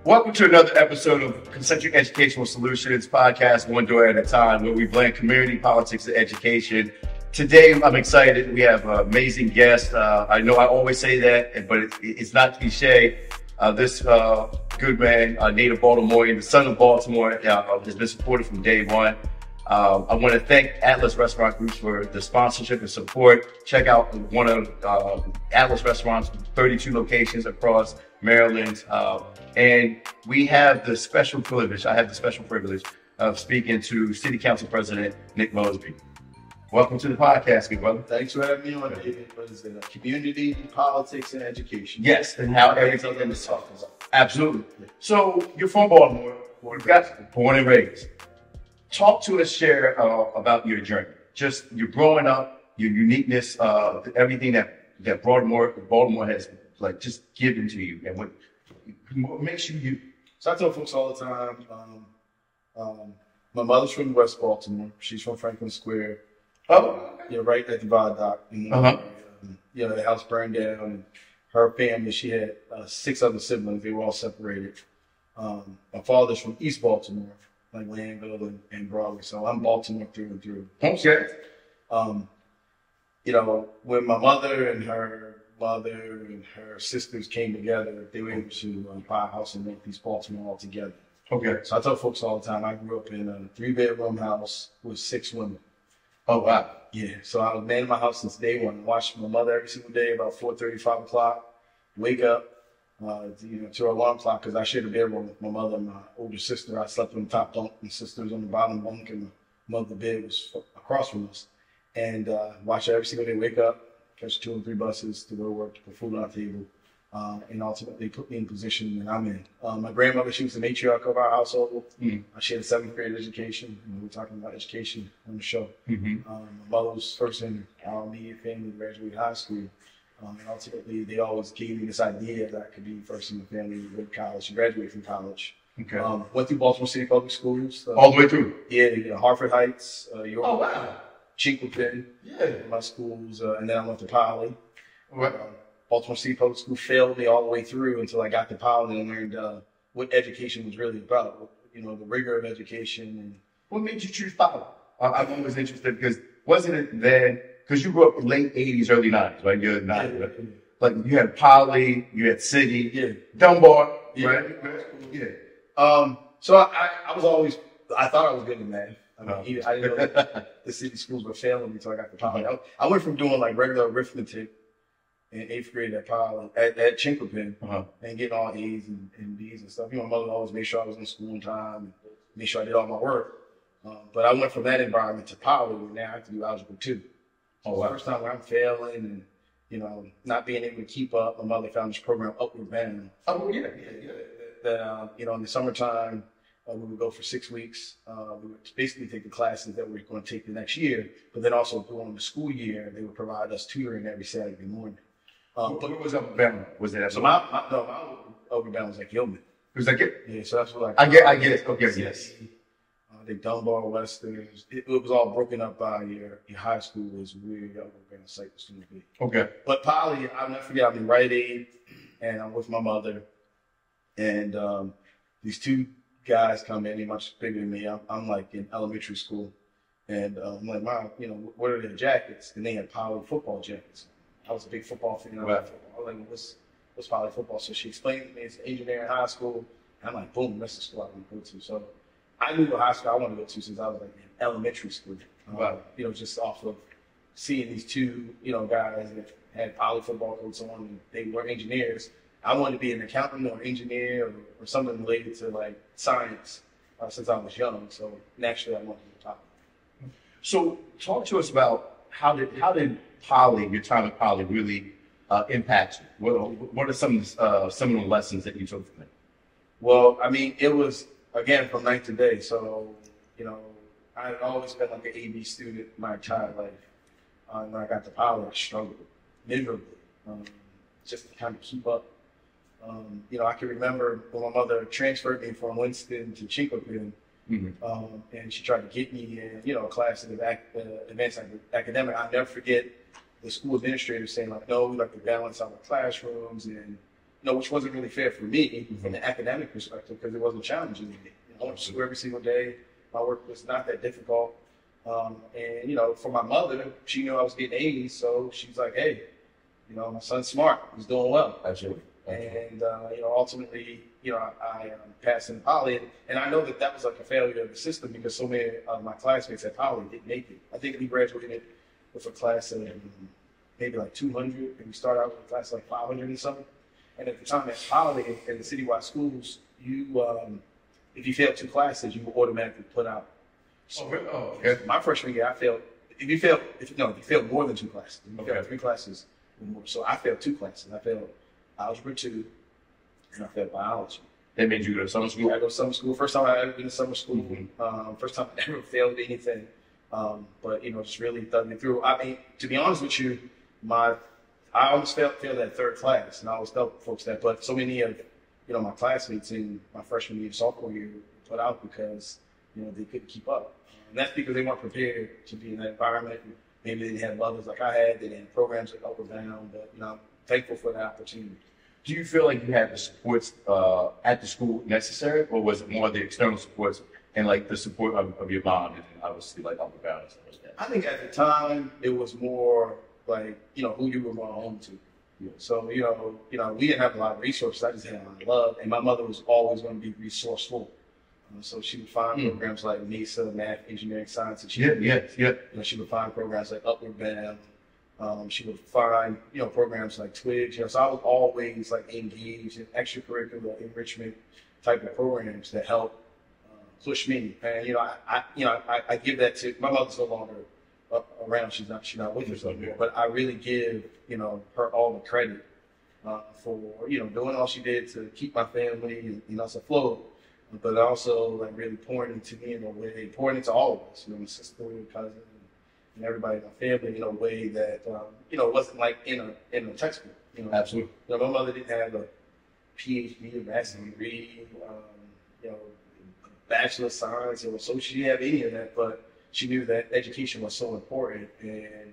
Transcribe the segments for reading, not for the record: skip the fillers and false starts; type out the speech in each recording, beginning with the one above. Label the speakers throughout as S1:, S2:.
S1: Welcome to another episode of Concentric Educational Solutions podcast, one door at a time, where we blend community, politics, and education. Today, I'm excited. We have an amazing guest. I know I always say that, but it's not cliche. This good man, native Baltimorean, the son of Baltimore, has been supported from day one. I want to thank Atlas Restaurant Groups for the sponsorship and support. Check out one of Atlas Restaurants, 32 locations across Maryland. And we have the special privilege, I have the special privilege of speaking to City Council President Nick Mosby. Welcome to the podcast, good brother.
S2: Thanks for having me on, David. What is it? Community, politics, and education.
S1: Yes, and how everything in the talk is. Absolutely. So you're from Baltimore, born and raised. Talk to us, share about your journey. Just your growing up, your uniqueness, everything that Baltimore has just given to you, and what makes you you.
S2: So I tell folks all the time, my mother's from West Baltimore. She's from Franklin Square.
S1: Oh,
S2: yeah, right at the viaduct. The house burned down. And her family, she had 6 other siblings. They were all separated. My father's from East Baltimore, like Landville and Broadway. So I'm Baltimore through and through.
S1: Okay.
S2: When my mother and her mother and her sisters came together, they were able to buy a house in Northeast Baltimore all together.
S1: Okay.
S2: So I tell folks all the time, I grew up in a 3-bedroom house with 6 women.
S1: Oh, wow.
S2: Yeah. So I was man in my house since day one. Watched my mother every single day about 4:30, 5 o'clock. Wake up, to her alarm clock, because I shared a bedroom with my mother and my older sister. I slept on the top bunk, and sister was on the bottom bunk, and my mother's bed was across from us. And watch her every single day wake up, catch 2 or 3 buses to go to work, to put food on the table, and ultimately put me in the position that I'm in. My grandmother, she was the matriarch of our household. She had a 7th grade education. We're talking about education on the show. My mother was first in our immediate family to graduate high school. And ultimately, they always gave me this idea that I could be first in the family to go to college, to graduate from college.
S1: Okay.
S2: Went through Baltimore City Public Schools.
S1: All the way through?
S2: Yeah, Hartford Heights, York.
S1: Oh, wow.
S2: Chinklepin, my schools, and then I went to Poly.
S1: Right.
S2: Baltimore City Public School failed me all the way through until I got to Poly and learned what education was really about. The rigor of education. And
S1: what made you choose Poly? I'm always interested because wasn't it then? Because you grew up late 80s, early 90s, right? You're 90s, right? Like you had Poly, you had City, Dunbar, right?
S2: So I was always, I thought I was good in math. I didn't know that the city schools were failing me until I got to Poly. I went from doing like regular arithmetic in 8th grade at Poly, at Chinklepin, and getting all A's and B's and stuff. My mother always made sure I was in school on time and made sure I did all my work. But I went from that environment to Poly, where now I have to do algebra 2. So the first time where I'm failing and, not being able to keep up, my mother found this program, Upward Bound.
S1: Oh, yeah.
S2: That, in the summertime, we would go for 6 weeks. We would basically take the classes that we were going to take the next year, but then also during the school year, they would provide us tutoring every Saturday morning.
S1: But what was Upward Bound? Was it
S2: so my Upward Bound was like Gilman.
S1: It was like it?
S2: Yeah, so that's what
S1: I get it. Okay, yes.
S2: The Dunbar, Western, it was all broken up by your high school was where your Upward Bound site was going to be.
S1: Okay.
S2: But Poly, I'll never forget, I'm in Rite Aid, and I'm with my mother, and these 2 guys come in, they're much bigger than me. I'm like in elementary school, and I'm like, Mom, what are their jackets? And they had Poly football jackets. I was a big football fan.
S1: Right.
S2: I was like, what's Poly football? So she explained to me it's engineering high school. And I'm like, boom, that's the school I want to go to. So I knew what high school I wanted to go to since I was like in elementary school. Just off of seeing these 2, guys that had Poly football coats on, and they were engineers. I wanted to be an accountant or engineer or something related to like science since I was young. So naturally, I wanted to go to.
S1: So talk to us about how did Poly, your time at Poly, really impact you? What are some of the lessons that you took from it?
S2: Well, it was again from night to day. So I had always been like an AB student my entire life. When I got to Poly, I struggled miserably just to kind of keep up. I can remember when my mother transferred me from Winston to Chinklepin, and she tried to get me in, a class in advanced academic. I'll never forget the school administrator saying like, no, we like to balance out the classrooms, and which wasn't really fair for me from the academic perspective because it wasn't challenging me. I went to school every single day. My work was not that difficult. And, for my mother, she knew I was getting A's, so she's like, hey, my son's smart. He's doing well.
S1: Absolutely.
S2: And, ultimately, I passed in poly. And I know that was like a failure of the system because so many of my classmates at poly didn't make it. I think we graduated with a class of maybe like 200, and we started out with a class of like 500 and something. And at the time at poly, in the citywide schools, if you failed 2 classes, you were automatically put out. So,
S1: okay.
S2: My freshman year, I failed. If you failed more than 2 classes, you failed 3 classes or more. So I failed 2 classes. I failed algebra 2, and I failed biology.
S1: That made you go to summer school?
S2: I go to summer school. First time I ever been to summer school. First time I ever failed anything. But just really thugged me through. I mean, to be honest with you, I almost failed that 3rd class, and I always tell folks that. But so many of my classmates in my freshman year, sophomore year, were put out because they couldn't keep up. And that's because they weren't prepared to be in that environment. Maybe they didn't have mothers like I had. They didn't have programs like Upward Bound. But I'm thankful for the opportunity.
S1: Do you feel like you had the supports at the school necessary, or was it more the external supports and like the support of your mom and obviously like Upward Bound and stuff like that?
S2: I think at the time it was more like who you were going home to. Yeah. So we didn't have a lot of resources. I just had a lot of love, and my mother was always going to be resourceful. So she would find programs like MESA, math, engineering, science, and she would find programs like Upward Bound. She would find programs like Twigs. So I was always like engaged in extracurricular enrichment type of programs that help push me. And I give that to my mother's no longer around. She's not with us anymore. But I really give her all the credit for doing all she did to keep my family and us afloat. But also like really pouring into me in a way, pouring into all of us, my sister, cousin, and everybody in my family in a way that wasn't like in a textbook.
S1: Absolutely.
S2: My mother didn't have a PhD, a master's degree, a bachelor of science, so she didn't have any of that. But she knew that education was so important, and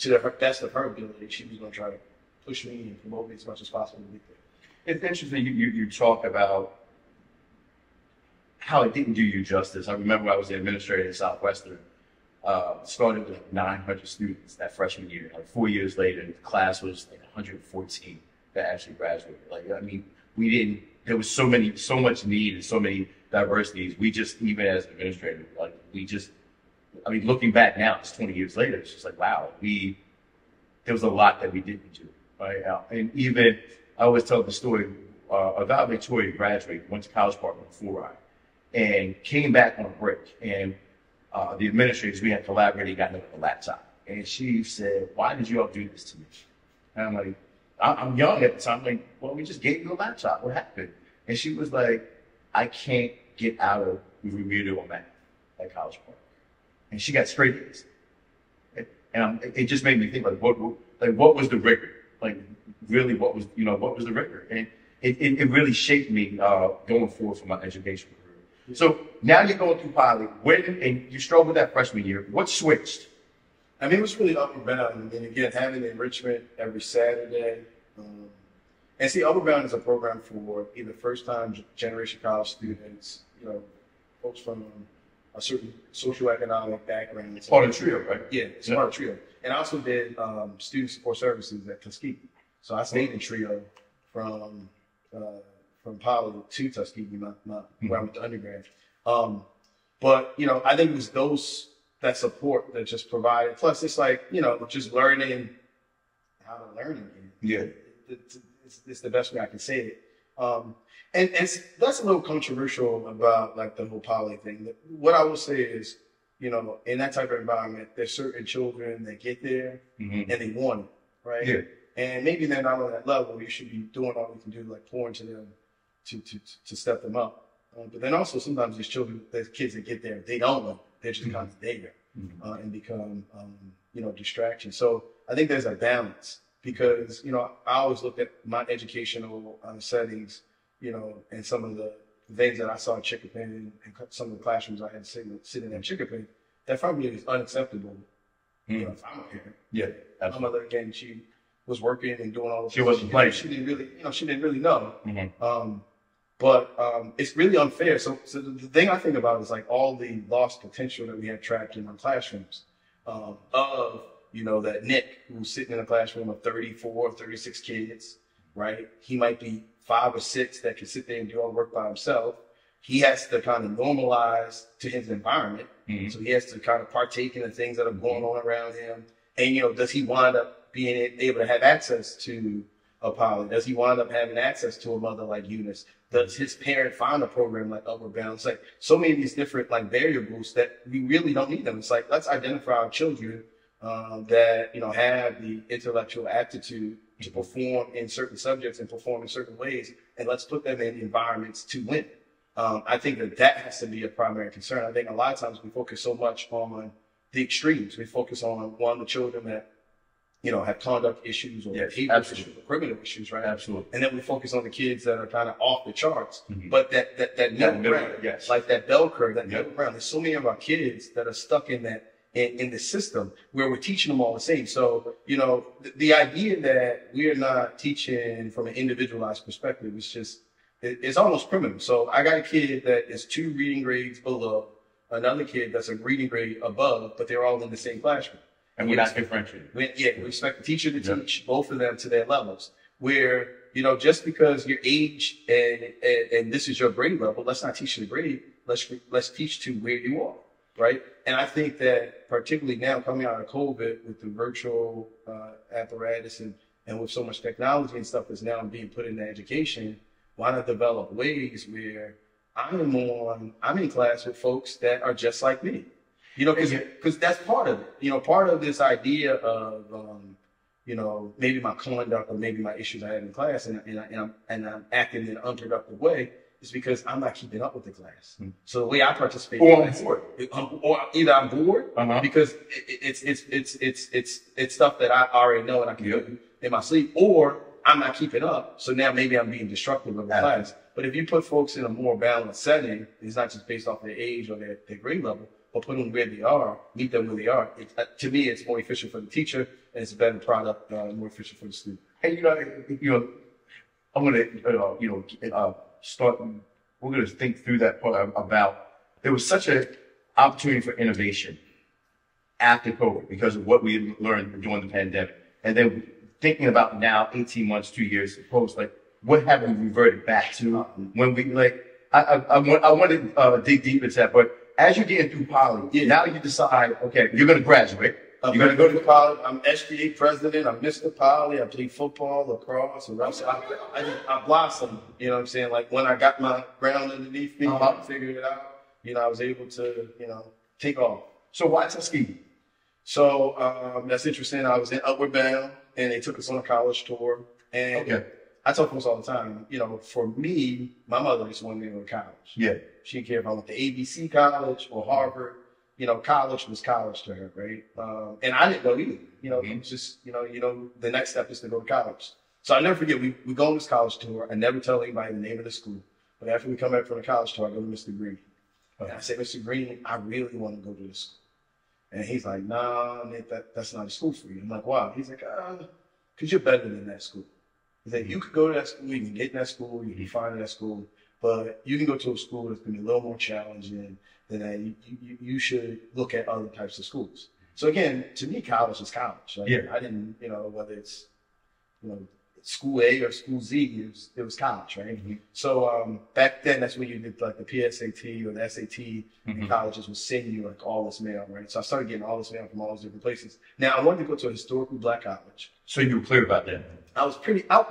S2: to the best of her ability, she was going to try to push me and promote me as much as possible to get there.
S1: It's interesting you talk about how it didn't do you justice. I remember I was the administrator at Southwestern. Started with 900 students that freshman year. Like 4 years later, the class was like 114 that actually graduated. Like, I mean, there was so much need and so many diverse needs. We just, even as administrators, looking back now, it's 20 years later, it's just like, wow, there was a lot that we didn't do, right? And even, I always tell the story, Val Victoria graduated, went to College Park on a 4-ride, and came back on a break. And the administrators, we had collaborated, got another laptop. And she said, why did you all do this to me? And I'm like, I'm young at the time. I'm like, well, we just gave you a laptop. What happened? And she was like, I can't get out of remedial math at College Park. And she got straight A's. And it just made me think, like, what was the rigor? Like, really, what was the rigor? And it really shaped me going forward for my education career. So now you're going through poly, and you struggled that freshman year. What switched?
S2: I mean, it was really Upward Bound. And again, having the enrichment every Saturday. And see, Upward Bound is a program for either first-time generation college students, folks from a certain socioeconomic background.
S1: It's part of the trio, right?
S2: Yeah, it's part of the trio. And I also did student support services at Tuskegee. So I stayed in trio from Poly to Tuskegee, where I went to undergrad. But I think it was that support that just provided. Plus, it's like just learning how to learn again.
S1: Yeah,
S2: it's the best way I can say it. And that's a little controversial about like the whole poly thing. What I will say is, in that type of environment, there's certain children that get there and they want it, right? Yeah. And maybe they're not on that level. You should be doing all you can do, like pouring to them to step them up. But then also sometimes there's kids that get there, they don't want it. They're just kind of there and become, distractions. So I think there's a balance because, I always looked at my educational settings, and some of the things that I saw at Chicopee and some of the classrooms I had to sit in at Chicopee, that for me is unacceptable. If I'm a parent.
S1: Yeah,
S2: my mother, again, was working and doing all of
S1: She wasn't playing.
S2: She didn't really, she didn't really know.
S1: Mm-hmm.
S2: But it's really unfair. So the thing I think about is like all the lost potential that we have trapped in our classrooms that Nick, who's sitting in a classroom of 34, 36 kids, right? He might be 5 or 6 that can sit there and do all the work by himself. He has to kind of normalize to his environment. Mm-hmm. So he has to kind of partake in the things that are going on around him. And, does he wind up being able to have access to a pilot? Does he wind up having access to a mother like Eunice? Does his parent find a program like Upward Bound? It's like so many of these different like variables that we really don't need them. It's like, let's identify our children that, have the intellectual aptitude to perform in certain subjects and perform in certain ways. And let's put them in environments to win. I think that has to be a primary concern. I think a lot of times we focus so much on the extremes. We focus on the children that, have conduct issues or behavior issues or criminal issues, right?
S1: Absolutely.
S2: And then we focus on the kids that are kind of off the charts. Mm-hmm. But that middle ground,
S1: yes.
S2: Like that bell curve, that middle ground. There's so many of our kids that are stuck in that, in the system where we're teaching them all the same. So, the idea that we're not teaching from an individualized perspective is just, it's almost criminal. So I got a kid that is 2 reading grades below another kid that's a reading grade above, but they're all in the same classroom.
S1: And we're not differentiating.
S2: We expect the teacher to teach both of them to their levels. Where, just because your age and this is your grade level, let's not teach you the grade. Let's teach to where you are, right? And I think that particularly now coming out of COVID with the virtual apparatus and with so much technology and stuff that's now being put into education, why not develop ways where I'm in class with folks that are just like me, because that's part of it. Part of this idea of, maybe my conduct or maybe my issues I have in class and I'm acting in an unproductive way is because I'm not keeping up with the class. Mm-hmm. So the way I participate,
S1: or I'm bored,
S2: or either I'm bored because it's stuff that I already know and I can do in my sleep, or I'm not keeping up, so now maybe I'm being destructive of the class. But if you put folks in a more balanced setting, it's not just based off their age or their grade level, but put them where they are, meet them where they are. To me, it's more efficient for the teacher, and it's a better product, more efficient for the student.
S1: And I'm gonna start. We're gonna think through that part about there was such an opportunity for innovation after COVID because of what we learned during the pandemic, and then thinking about now, 18 months, 2 years post, like what have we reverted back to when we I want to dig deep into that, but as you're getting through poly, now you decide, okay, you're going to graduate. You're going to go to college.
S2: I'm SBA president. I'm Mr. Poly. I played football, lacrosse, and wrestling. I blossomed. You know what I'm saying? Like when I got my ground underneath me, I figured it out. I was able to, take off.
S1: So why Tuskegee?
S2: So that's interesting. I was in Upward Bound, and they took us on a college tour. And I tell folks all the time, for me, my mother just wanted me to go to college. Yeah. She didn't care if I went to ABC college or Harvard. College was college to her, right? And I didn't know either. It was just, the next step is to go to college. So I never forget, we go on this college tour. I never tell anybody the name of the school. But after we come back from the college tour, I go to Mr. Green. And I say, Mr. Green, I really want to go to this school. And he's like, nah, Nick, that's not a school for you. I'm like, wow. He's like, because you're better than that school. He's like, you could go to that school, you can get in that school, you can be fine in that school, but you can go to a school that's going to be a little more challenging than that. You should look at other types of schools. So again, to me, college is college. Like, I didn't, whether it's, school A or school Z, it was college, right? Mm-hmm. So back then, that's when you did like the PSAT or the SAT, and colleges would send you like all this mail, right? So I started getting all this mail from all those different places. Now I wanted to go to a historically black college.
S1: So you were clear about that?
S2: I was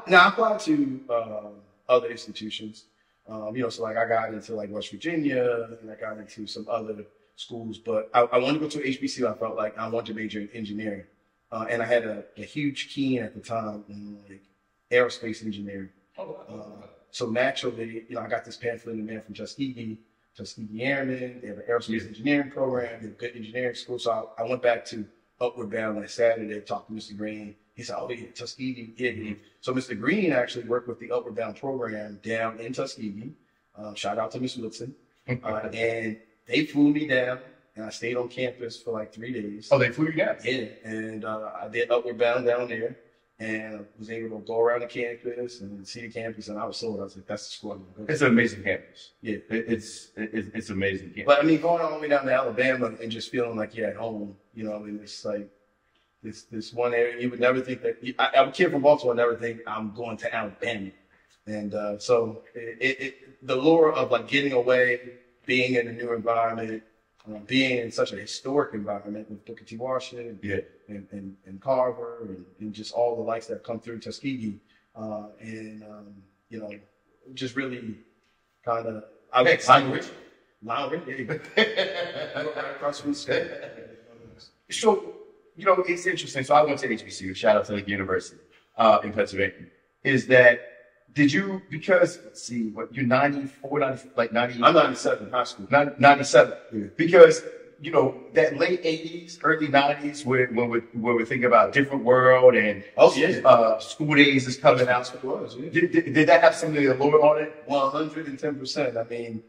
S2: now I applied to other institutions, so like I got into like West Virginia and I got into some other schools, but I wanted to go to HBCU. I felt like I wanted to major in engineering. And I had a huge keen at the time in like aerospace engineering. So naturally, I got this pamphlet in there from Tuskegee Airmen. They have an aerospace engineering program. They have a good engineering school. So I went back to Upward Bound that Saturday, talked to Mr. Green. He said, oh, yeah, Tuskegee. Yeah. So Mr. Green actually worked with the Upward Bound program down in Tuskegee. Shout out to Ms. Woodson. And they flew me down, and I stayed on campus for like 3 days.
S1: Oh, they flew you down?
S2: Yeah. And I did Upward Bound down there. and I was able to go around the campus and see the campus, and I was sold. I was like, that's the school I'm going to go to.
S1: It's an amazing campus.
S2: Yeah.
S1: It's amazing campus.
S2: But I mean, going all the way down to Alabama and just feeling like you're at home, you know, I mean, it's like this one area you would never think that. I'm a kid from Baltimore, never think I'm going to Alabama. And so the lure of like getting away, being in a new environment, being in such a historic environment with Booker T. Washington and Carver and just all the lights that come through Tuskegee, you know, just really kind of.
S1: Language.
S2: Yeah. Across from the school.
S1: So, you know, it's interesting. So I went to HBCU, shout out to Tuskegee University in Pennsylvania. Is that, because, let's see, what, you're 94, 90, like 90?
S2: I'm 97 in high school.
S1: 97.
S2: Yeah.
S1: Because, you know, that late 80s, early 90s, when we're thinking about different world and School Days is coming out. Did that have something to allure on it?
S2: 110%. I mean,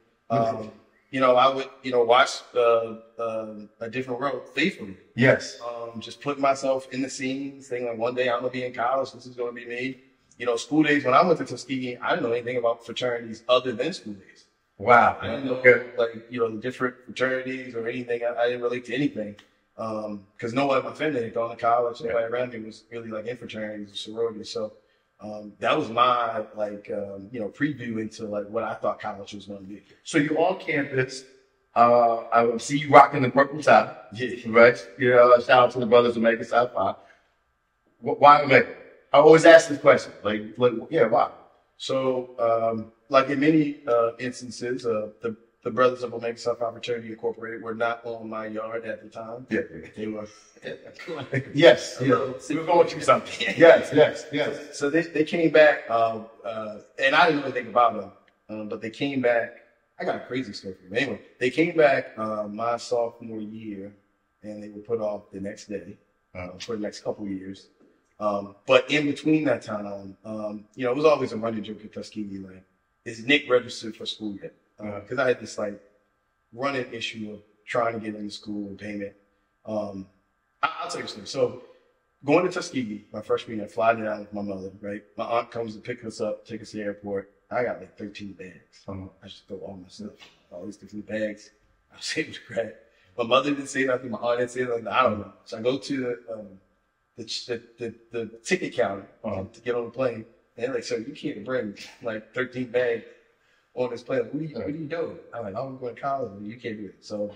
S2: you know, I would, you know, watch A Different World faithfully.
S1: Yes.
S2: Just putting myself in the scene, saying like, one day I'm gonna be in college. This is gonna be me. You know, School Days. When I went to Tuskegee, I didn't know anything about fraternities other than School Days.
S1: Wow.
S2: I didn't know like, you know, the different fraternities or anything. I didn't relate to anything because no one in my family had gone to college. Nobody around me was really like in fraternities or sororities. So that was my like you know, preview into like what I thought college was going to be.
S1: So you're on campus. I see you rocking the purple tie.
S2: Yeah.
S1: Right. Yeah. Shout out to the brothers who make it South Five. Why Omega? I always ask this question. Like, yeah, why?
S2: So, like in many instances, the Brothers of Omega Psi Phi Fraternity Incorporated were not on my yard at the time.
S1: Yeah.
S2: They were.
S1: Yes. We were going through something. Yes.
S2: So they came back, and I didn't know anything about them, but they came back. I got a crazy story for them. Anyway, they came back my sophomore year, and they were put off the next day for the next couple of years. But in between that time, you know, it was always a running joke at Tuskegee, like, is Nick registered for school yet? Because I had this like running issue of trying to get into school and payment. I'll tell you a story. So going to Tuskegee, my freshman year, flying down with my mother, right? My aunt comes to pick us up, take us to the airport. I got like 13 bags. I just throw all my stuff, all these different bags. I was able to grab. My mother didn't say nothing. My aunt didn't say nothing. I don't know. So I go to the ticket counter to get on the plane. And they're like, "Sir, you can't bring like 13 bags on this plane. What are you doing?" I'm like, "I'm going to college. You can't do it." So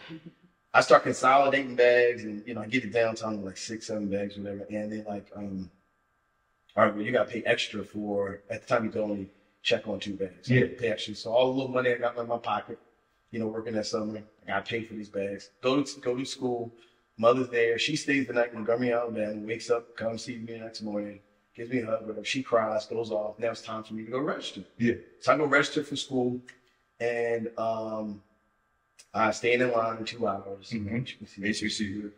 S2: I start consolidating bags, and you know, I get it downtown to like 6, 7 bags, whatever. And they're like, "All right, well, you got to pay extra for." At the time, you could only check on 2 bags. So pay extra. So all the little money I got in my pocket, you know, working that summer, I got to pay for these bags. Go to school. Mother's there. She stays the night in Montgomery, Alabama. Wakes up, comes see me the next morning. Gives me a hug, whatever. She cries, goes off. Now it's time for me to go register. Yeah. So I go register for school, and I stayed in line 2 hours.
S1: HBCU.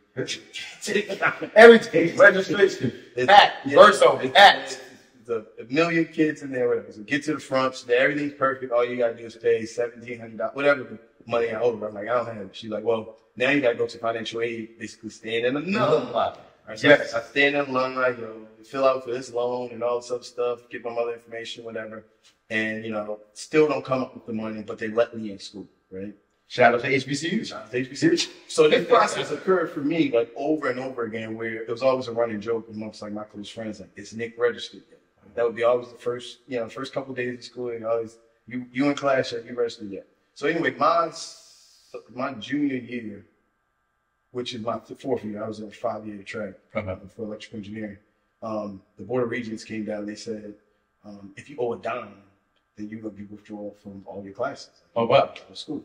S1: Everything. Registration. Packed. Verso. Packed.
S2: There's a million kids in there, whatever. So get to the front. So everything's perfect. All you got to do is pay $1,700, whatever the money I owe her. I'm like, I don't have it. She's like, well, now you got to go to financial aid, basically stand in another line. Right, so yes. I stand in line, you know, fill out for this loan and all this other stuff, get my mother information, whatever. And, you know, still don't come up with the money, but they let me in school, right?
S1: Shout out to HBCU.
S2: Shout out to HBCU. So this process occurred for me, like, over and over again, where it was always a running joke amongst, like, my close friends, like, is Nick registered yet? That would be always the first, you know, first couple of days of school, and always, you in class yet? You registered yet? So anyway, my junior year, which is my 4th year, I was in a 5-year track for electrical engineering. The Board of Regents came down and they said, if you owe a dime, then you will be withdrawn from all your classes.
S1: Oh, wow.
S2: For school.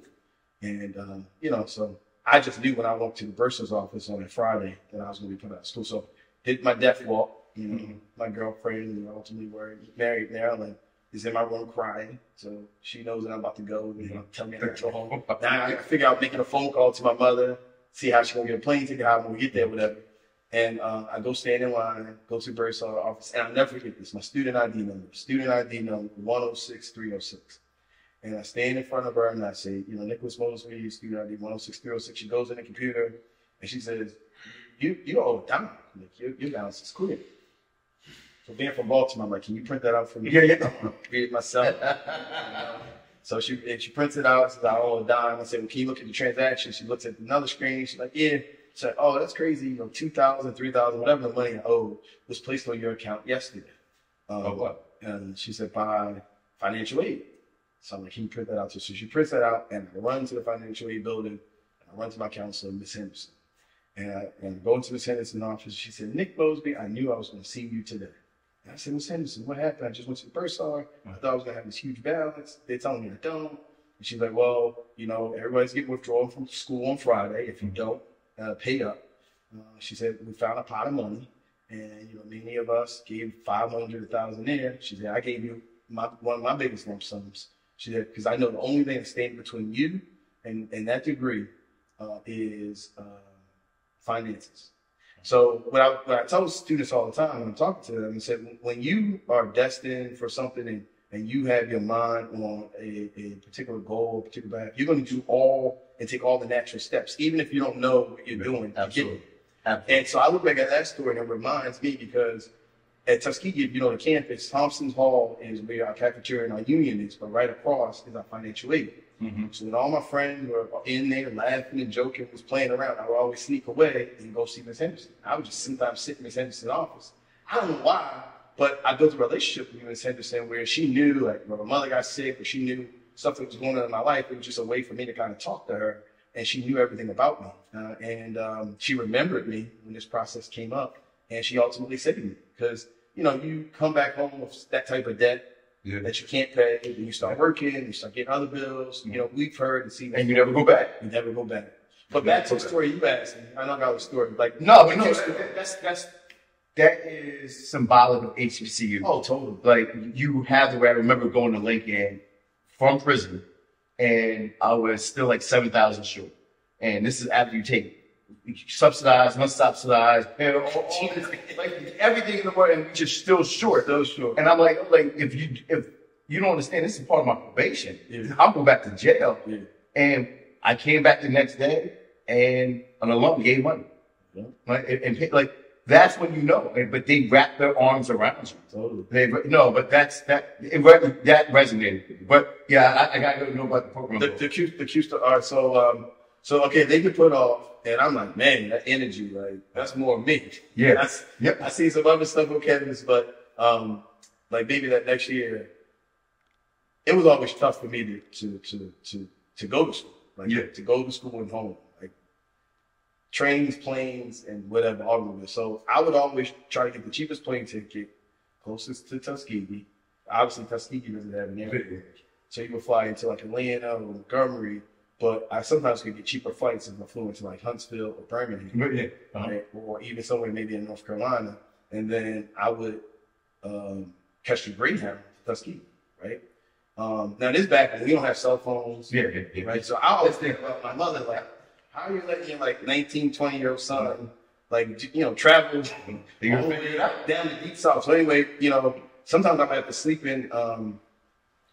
S2: And, you know, so I just knew when I walked to the bursar's office on a Friday that I was going to be put out of school. So did my death walk, you know, my girlfriend, you know, ultimately we're married now, like, is in my room crying. So she knows that I'm about to go, you know, tell me I got to go home. Now I got to figure out making a phone call to my mother, see how she's going to get a plane ticket, how I'm going to get there, whatever. And I go stand in line, go to the bursar's office, and I'll never forget this, my student ID number 106306. And I stand in front of her and I say, you know, Nicholas Mosby, student ID 106306. She goes in the computer and she says, you don't owe a dime. Like, your balance is clear. So being from Baltimore, I'm like, can you print that out for me?
S1: Yeah.
S2: I want to read it myself. So she prints it out. She's like, oh, a dime. I said, well, can you look at the transaction? She looks at another screen. She's like, yeah. She's like, oh, that's crazy. You know, $2,000, $3,000, whatever the money I owed was placed on your account yesterday.
S1: What?
S2: And she said, by financial aid. So I'm like, can you print that out? So she prints that out, and I run to the financial aid building, and I run to my counselor, Miss Henderson. And I go into Miss Henderson's office. She said, Nick Mosby, I knew I was going to see you today. And I said, Miss Henderson, what happened? I just went to the bursar. I thought I was going to have this huge balance. They're telling me I don't. And she's like, well, you know, everybody's getting withdrawn from school on Friday. If you don't pay up, she said, we found a pot of money. And, you know, many of us gave 500, 1,000 there. She said, I gave you one of my biggest lump sums. She said, because I know the only thing that's standing between you and that degree is finances. So what I tell students all the time when I'm talking to them, I said, when you are destined for something and you have your mind on a particular goal, a particular path, you're going to do take all the natural steps, even if you don't know what you're doing.
S1: Absolutely.
S2: And so I look back at that story and it reminds me, because at Tuskegee, you know, the campus, Thompson's Hall is where our cafeteria and our union is, but right across is our financial aid. Mm-hmm. So when all my friends were in there laughing and joking, was playing around, I would always sneak away and go see Miss Henderson. I would just sometimes sit in Miss Henderson's office. I don't know why, but I built a relationship with Miss Henderson where she knew, like, when my mother got sick, or she knew something was going on in my life. It was just a way for me to kind of talk to her, and she knew everything about me. And she remembered me when this process came up, and she ultimately saved me. Because, you know, you come back home with that type of debt that you can't pay, and you start working, you start getting other bills. You know, we've heard and seen that.
S1: And you never go back.
S2: You never go back. But back to the story you asked me. I know I got a story. Like,
S1: no, but no, that is symbolic of HBCU.
S2: Oh, totally.
S1: Like, you have the way. I remember going to Lincoln from prison, and I was still like 7,000 short. And this is after you take subsidized, unsubsidized, and all this, like everything in the world, and we're just still short.
S2: So short.
S1: And I'm like, if you don't understand, this is part of my probation. Yeah. I'm going back to jail. Yeah. And I came back the next day, and an alum gave money. Yeah. Right? And like, that's when you know. But they wrap their arms around you.
S2: Totally.
S1: But that resonated. But yeah, I gotta go know about the program.
S2: The Q story. All right, so okay, they get put off, and I'm like, man, that energy, like, that's more me.
S1: Yeah.
S2: I see some other stuff on campus, but like maybe that next year, it was always tough for me to go to school. Like, to go to school and home. Like, trains, planes, and whatever, all of it. So I would always try to get the cheapest plane ticket, closest to Tuskegee. Obviously, Tuskegee doesn't have an airport. So you would fly into like Atlanta or Montgomery, but I sometimes could get cheaper flights if I flew into like Huntsville or Birmingham, right? Or even somewhere maybe in North Carolina. And then I would catch the Greyhound to Tuskegee, right? Now this back when we don't have cell phones, right? So I always think about my mother, like, how are you letting your like 19, 20-year-old son, like, you know, travel down the deep south? So anyway, you know, sometimes I might have to sleep in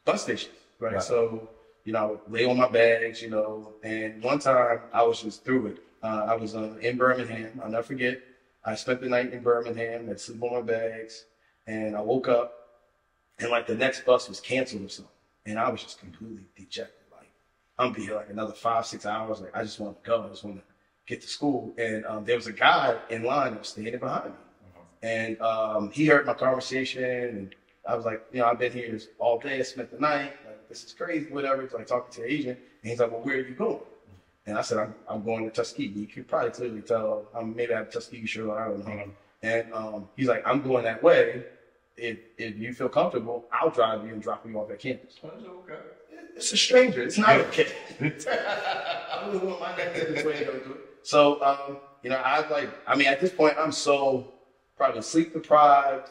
S2: bus stations, right? So, you know, I would lay on my bags, you know, and one time I was just through it. I was in Birmingham. I'll never forget. I spent the night in Birmingham, had sleep on my bags, and I woke up, and like the next bus was canceled or something. And I was just completely dejected. Like, I'm gonna be here like another 5-6 hours. Like, I just want to go. I just want to get to school. And there was a guy in line that was standing behind me. And he heard my conversation, and I was like, you know, I've been here all day. I spent the night. Like, this is crazy, whatever. So I talked to the agent, and he's like, well, where are you going? And I said, I'm going to Tuskegee. You could probably clearly tell. Maybe I have a Tuskegee shirt on, I don't know. And he's like, I'm going that way. If you feel comfortable, I'll drive you and drop you off at campus.
S1: Okay.
S2: It's a stranger. It's not okay. I wouldn't want my neck to this way to go do it. So, you know, at this point, I'm so probably sleep deprived.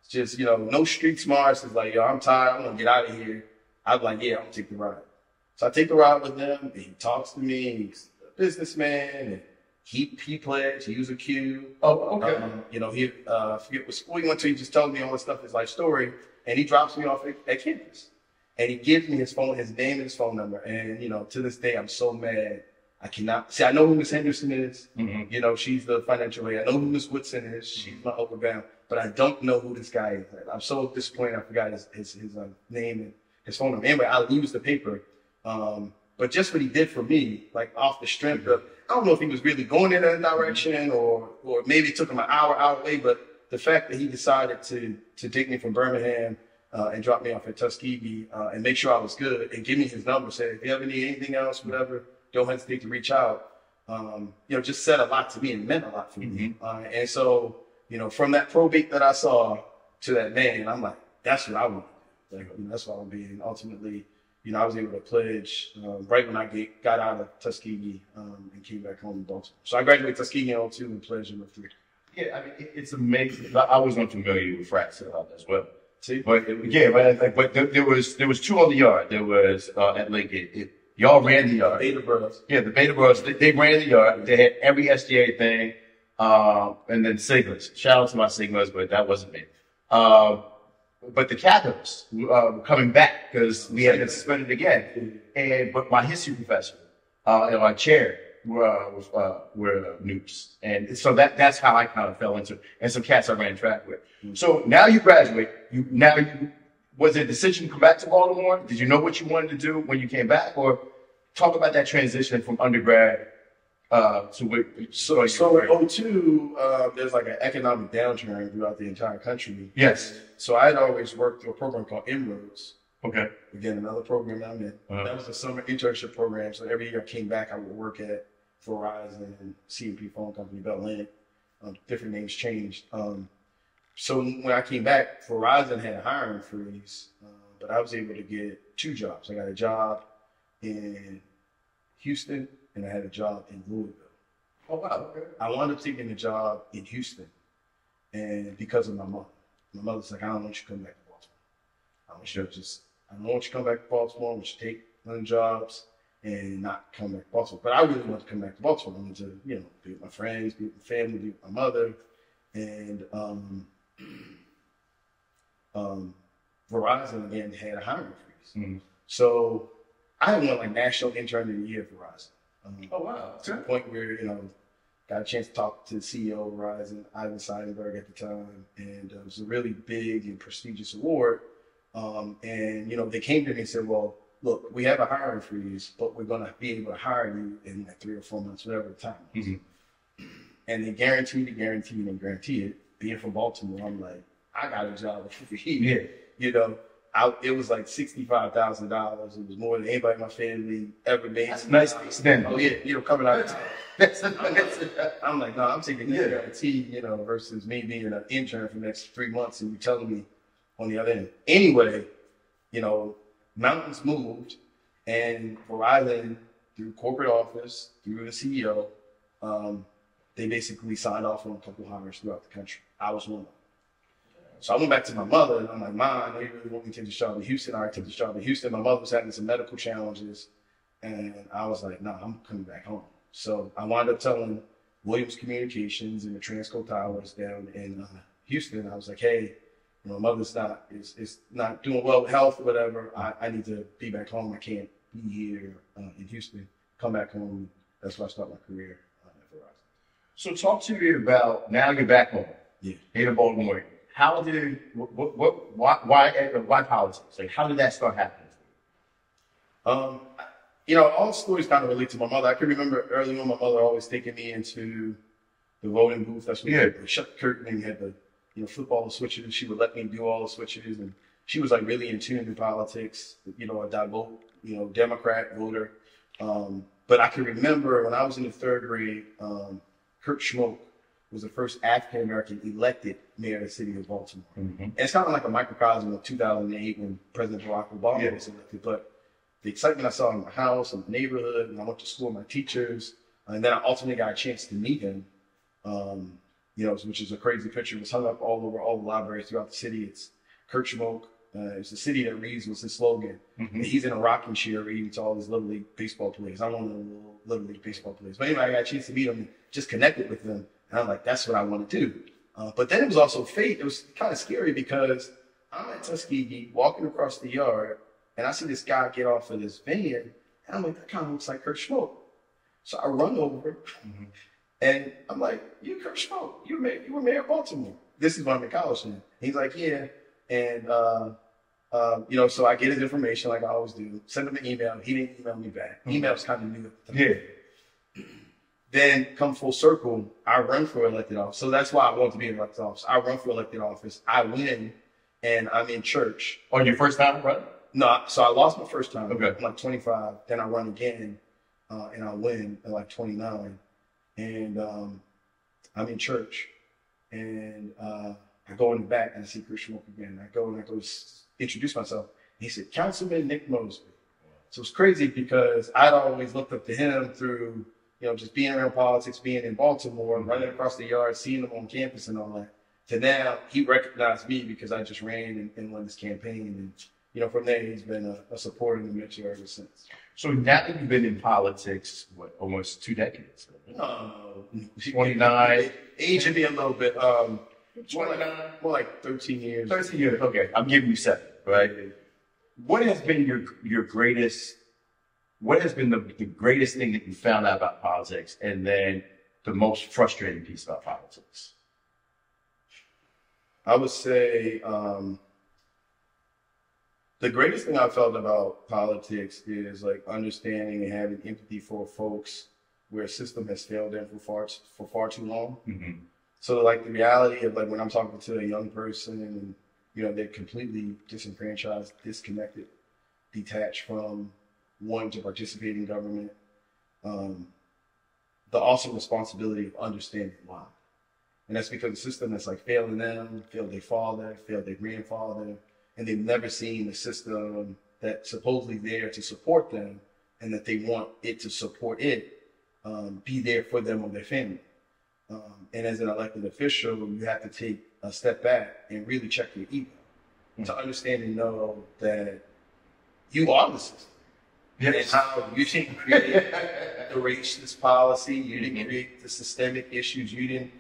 S2: It's just, you know, no street smarts. It's like, yo, I'm tired. I'm going to get out of here. I'm like, yeah, I'm going to take the ride. So I take the ride with him, and he talks to me. He's a businessman, and he pledged. He was a Q.
S1: Oh, okay.
S2: You know, he forget what school he went to. He just tells me all this stuff, his life story, and he drops me off at campus. And he gives me his phone, his name and his phone number. And, you know, to this day, I'm so mad. I cannot see. I know who Miss Henderson is. Mm-hmm. You know, she's the financial aid. I know who Miss Woodson is. She's my upper bound. but I don't know who this guy is. I'm so disappointed I forgot his name and his phone number. Anyway, I'll use the paper. But just what he did for me, like off the strength of, I don't know if he was really going in that direction or maybe it took him an hour out away, but the fact that he decided to take me from Birmingham and drop me off at Tuskegee and make sure I was good and give me his number, say, if you ever need anything else, whatever, don't hesitate to reach out. Just said a lot to me and meant a lot for me. And so, from that probate that I saw to that man, I'm like, that's what I want. Like, that's what I want to be. And ultimately, I was able to pledge right when I got out of Tuskegee and came back home in Baltimore. So I graduated Tuskegee in 2002 and pledged in 2003.
S1: Yeah, I mean, it's amazing. I was unfamiliar with frats as well. See? But there was two on the yard. There was at Lincoln. Y'all ran the yard.
S2: Beta Bros.
S1: Yeah, the Beta Bros. They ran the yard. They had every SGA thing. And then Sigmas. Shout out to my Sigmas, but that wasn't me. But the Catholics were coming back because we had been suspended again. But my history professor and my chair were noobs. And so that's how I kind of fell into it. And some cats I ran track with. So now you graduate. Was it a decision to come back to Baltimore? Did you know what you wanted to do when you came back? Or talk about that transition from undergrad to what?
S2: So in 2002, there's like an economic downturn throughout the entire country.
S1: Yes.
S2: So I had always worked through a program called Inroads.
S1: Okay.
S2: Again, another program that I'm in. That was a summer internship program. So every year I came back, I would work at Verizon and CMP phone company, Bell Atlantic. Different names changed. So when I came back, Verizon had a hiring freeze, but I was able to get 2 jobs. I got a job in Houston and I had a job in Louisville.
S1: Oh, wow. Okay.
S2: I wound up taking a job in Houston, and because of my mother. My mother's like, I don't want you to come back to Baltimore. I don't want you to come back to Baltimore. I want you to take one of the jobs and not come back to Baltimore. But I really wanted to come back to Baltimore. I wanted to, be with my friends, be with my family, be with my mother. And Verizon again had a hiring freeze. So I had won like National Intern of the Year at Verizon.
S1: Oh wow!
S2: To the point where got a chance to talk to the CEO of Verizon, Ivan Seidenberg at the time, and it was a really big and prestigious award. And they came to me and said, "Well, look, we have a hiring freeze, but we're going to be able to hire you in like 3 or 4 months, whatever the time is." And they guaranteed it. Being from Baltimore, I'm like, I got a job for you. It was like $65,000. It was more than anybody in my family ever made.
S1: That's nice extent.
S2: Oh yeah, coming out of town. I'm like, no, I'm taking this guarantee, versus me being an intern for the next 3 months and you telling me on the other end. Anyway, mountains moved, and Verizon, through corporate office, through the CEO, they basically signed off on a couple hires throughout the country. I was one of them. So I went back to my mother, and I'm like, Mom, they really want me to take this job in Houston. I took this job in Houston. My mother was having some medical challenges, and I was like, no, I'm coming back home. So I wound up telling Williams Communications and the Transco Towers down in Houston. I was like, hey, my mother's is not doing well with health or whatever. I need to be back home. I can't be here in Houston. Come back home. That's where I start my career at Verizon.
S1: So talk to me about, now you're back home.
S2: Yeah.
S1: Here in Baltimore. How did, why politics? Like, how did that start happening?
S2: All the stories kind of relate to my mother. I can remember early on my mother always taking me into the voting booth. That's when we shut the curtain and you had to flip all the switches. She would let me do all the switches, and she was like really in tune in politics. A Democrat voter. But I can remember when I was in the 3rd grade, Kurt Schmoke was the first African-American elected mayor of the city of Baltimore. And it's kind of like a microcosm of 2008 when President Barack Obama was elected. But the excitement I saw in my house and the neighborhood, and I went to school with my teachers, and then I ultimately got a chance to meet him, which is a crazy picture. It was hung up all over all the libraries throughout the city. It's Kurt Schmoke. It's the city that reads was his slogan. And he's in a rocking chair reading to all these Little League baseball players. I'm one of the Little League baseball players. But anyway, I got a chance to meet him and just connected with him. And I'm like, that's what I want to do. But then it was also fate. It was kind of scary because I'm at Tuskegee walking across the yard, and I see this guy get off of this van, and I'm like, that kind of looks like Kurt Schmoke. So I run over, and I'm like, you Kurt Schmoke, you were mayor of Baltimore. this is what I'm in college in. He's like, yeah. And, you know, so I get his information like I always do. Send him an email. He didn't email me back. Email's kind of new at the time.
S1: Yeah.
S2: Then come full circle, I run for elected office. So that's why I want to be in elected office. I run for elected office. I win, and I'm in church.
S1: On your first time running?
S2: No, so I lost my first time.
S1: Okay.
S2: I'm like 25. Then I run again, and I win at like 29. And I'm in church, and I go in the back and I see Christian Walker again. I go introduce myself. He said, Councilman Nick Mosby. So it's crazy because I'd always looked up to him through, you know, just being around politics, being in Baltimore, running across the yard, seeing him on campus and all that. To now, he recognized me because I just ran and won this campaign. And, you know, from there, he's been a supporter and a mentor ever since.
S1: So now that you've been in politics, what, almost 2 decades? 29.
S2: Aging me a little bit.
S1: 29?
S2: More like 13 years.
S1: 13 years, okay. I'm giving you 7, right? What has been your greatest, what has been the greatest thing that you found out about politics, and then the most frustrating piece about politics?
S2: I would say the greatest thing I felt about politics is like understanding and having empathy for folks where a system has failed them for far too long.
S1: Mm-hmm.
S2: So like the reality of like when I'm talking to a young person and, you know, they're completely disenfranchised, disconnected, detached from wanting to participate in government, the awesome responsibility of understanding why. And that's because the system that's like failing them, failed their father, failed their grandfather, and they've never seen the system that's supposedly there to support them and that they want it to support it, be there for them or their family. And as an elected official, you have to take a step back and really check your ego to understand and know that you are the system. Yes. And how you didn't create the racist policy, you didn't create the systemic issues, you didn't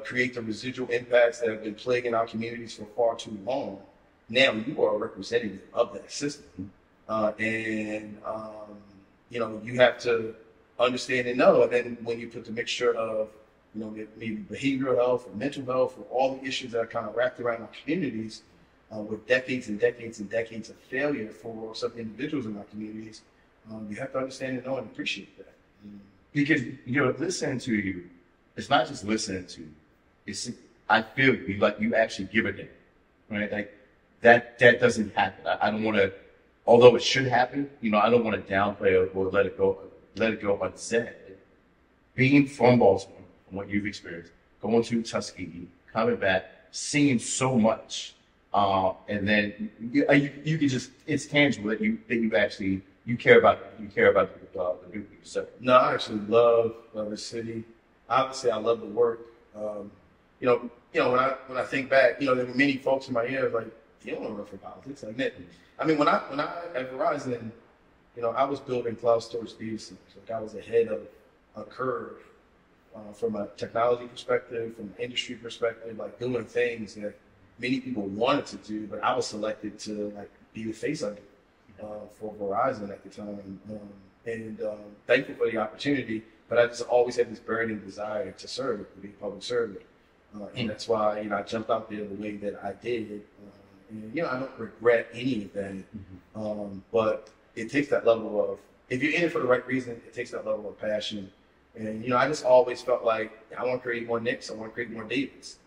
S2: create the residual impacts that have been plaguing our communities for far too long. Now you are a representative of that system. You know, you have to understand and know. And then when you put the mixture of, you know, maybe behavioral health or mental health or all the issues that are kind of wrapped around our communities with decades and decades and decades of failure for some individuals in our communities, you have to understand and know and appreciate that.
S1: Because, you know, listening to you, it's not just listening to you. It's, I feel you, like you actually give a damn, right? Like that doesn't happen. I don't want to, although it should happen, you know, I don't want to downplay or let it go unsaid. Being from Baltimore, from what you've experienced, going to Tuskegee, coming back, seeing so much, and then you can just, it's tangible that you actually, you care about the people yourself.
S2: No, I actually love the city. Obviously, I love the work. You know, when I think back, you know, there were many folks in my ear like, you don't want to run for politics, like that. I mean, when I at Verizon, you know, I was building cloud storage data centers. Like I was ahead of a curve from a technology perspective, from an industry perspective, like doing things that many people wanted to do, but I was selected to like be the face of it for Verizon at the time. Thankful for the opportunity, but I just always had this burning desire to serve, to be a public servant. And that's why, you know, I jumped out there the way that I did. And, you know, I don't regret any of that. But it takes that level of, if you're in it for the right reason, it takes that level of passion. And, you know, I just always felt like I want to create more Nicks, I want to create more Davids.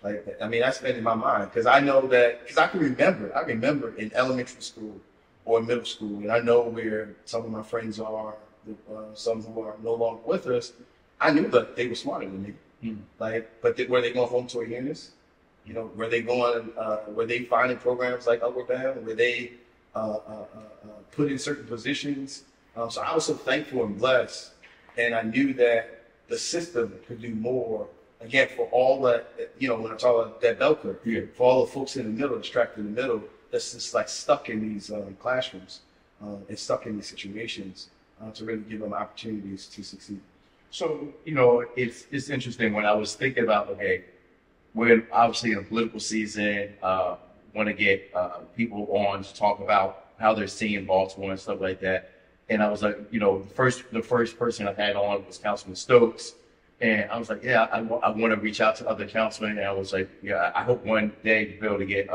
S2: Like, I mean, that's been in my mind because I know that, because I remember in elementary school or middle school, and I know where some of my friends are, some who are no longer with us. I knew that they were smarter than me. Like, but were they going home to a units? You know, were they finding programs like Upward Bound? Were they put in certain positions? So I was so thankful and blessed, and I knew that the system could do more. Again, for all that, you know, when I talk about that bell curve, for all the folks in the middle, distracted in the middle, that's just like stuck in these classrooms and stuck in these situations, to really give them opportunities to succeed.
S1: So, you know, it's interesting when I was thinking about, okay, we're obviously in a political season, want to get people on to talk about how they're seeing Baltimore and stuff like that. And I was like, you know, the first person I had on was Councilman Stokes, And I was like, yeah, I want to reach out to other councilmen. And I was like, yeah, I hope one day to be able to get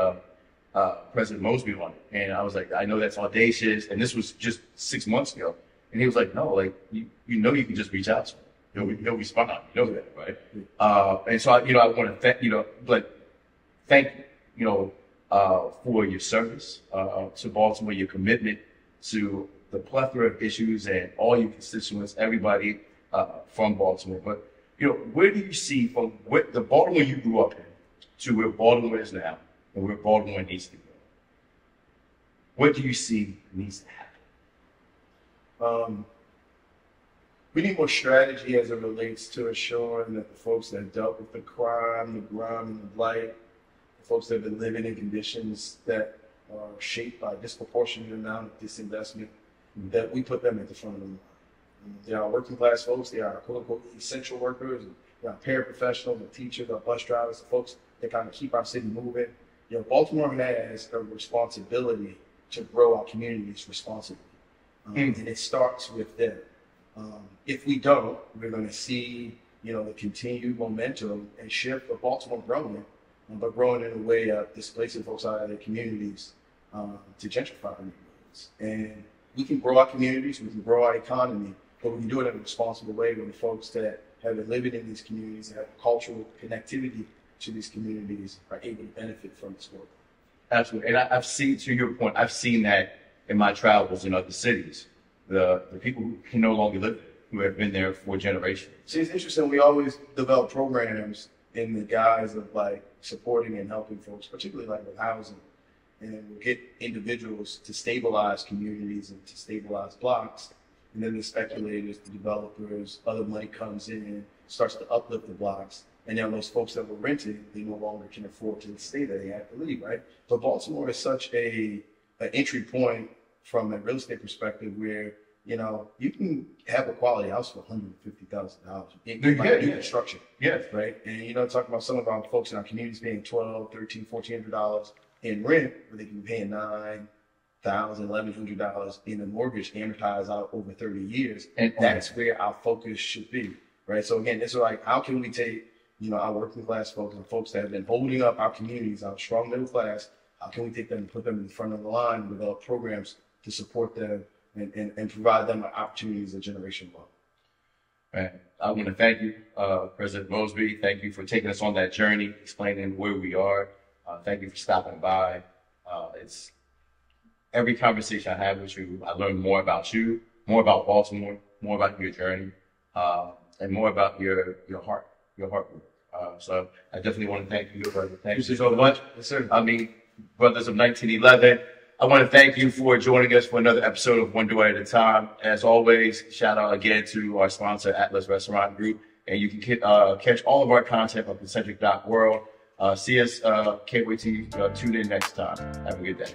S1: President Mosby on it. And I was like, I know that's audacious. And this was just 6 months ago. And he was like, no, like, you know, you can just reach out to him. He'll respond. You know that, right? And so, I want to thank, thank you, for your service to Baltimore, your commitment to the plethora of issues and all your constituents, everybody from Baltimore. But, where do you see from the Baltimore you grew up in to where Baltimore is now and where Baltimore needs to go? What do you see needs to happen?
S2: We need more strategy as it relates to ensuring that the folks that have dealt with the crime, the grime, and the blight, the folks that have been living in conditions that are shaped by a disproportionate amount of disinvestment, that we put them at the front of the line. They are working class folks, they are quote unquote essential workers, they are paraprofessionals, the teachers, the bus drivers, the folks that kind of keep our city moving. Baltimore has a responsibility to grow our communities responsibly. And it starts with them. If we don't, we're going to see, the continued momentum and shift of Baltimore growing, but growing in a way of displacing folks out of their communities to gentrify our neighborhoods. And we can grow our communities, we can grow our economy, but we can do it in a responsible way with the folks that have been living in these communities and have cultural connectivity to these communities are able to benefit from this work.
S1: Absolutely. And I've seen, to your point, I've seen that in my travels in other cities. The people who can no longer live there, who have been there for generations.
S2: See, it's interesting. We always develop programs in the guise of supporting and helping folks, particularly with housing. And we'll get individuals to stabilize communities and to stabilize blocks. And then the speculators, the developers, other money comes in, starts to uplift the blocks. And then those folks that were renting, they no longer can afford to stay there. They have to leave, right? But Baltimore is such an entry point from a real estate perspective where, you can have a quality house for $150,000 in new construction.
S1: Yes.
S2: Right. And, talking about some of our folks in our communities paying $1,200, $1,300, $1,400 in rent, where they can be paying $9,000, $1,100 in a mortgage amortized out over 30 years. And that's where our focus should be. Right. So again, it's how can we take, our working class folks and folks that have been holding up our communities, our strong middle class, how can we take them and put them in front of the line and develop programs to support them and provide them opportunities a generation long?
S1: Right. I want to thank you, President Mosby. Thank you for taking us on that journey, explaining where we are. Thank you for stopping by. It's every conversation I have with you, I learn more about you, more about Baltimore, more about your journey, and more about your heart work. So I definitely want to thank you, brother. Thank you so much.
S2: Yes, sir.
S1: Brothers of 1911. I want to thank you for joining us for another episode of One Door at a Time. As always, shout out again to our sponsor, Atlas Restaurant Group. And you can catch all of our content on concentric.world. See us. Can't wait to tune in next time. Have a good day.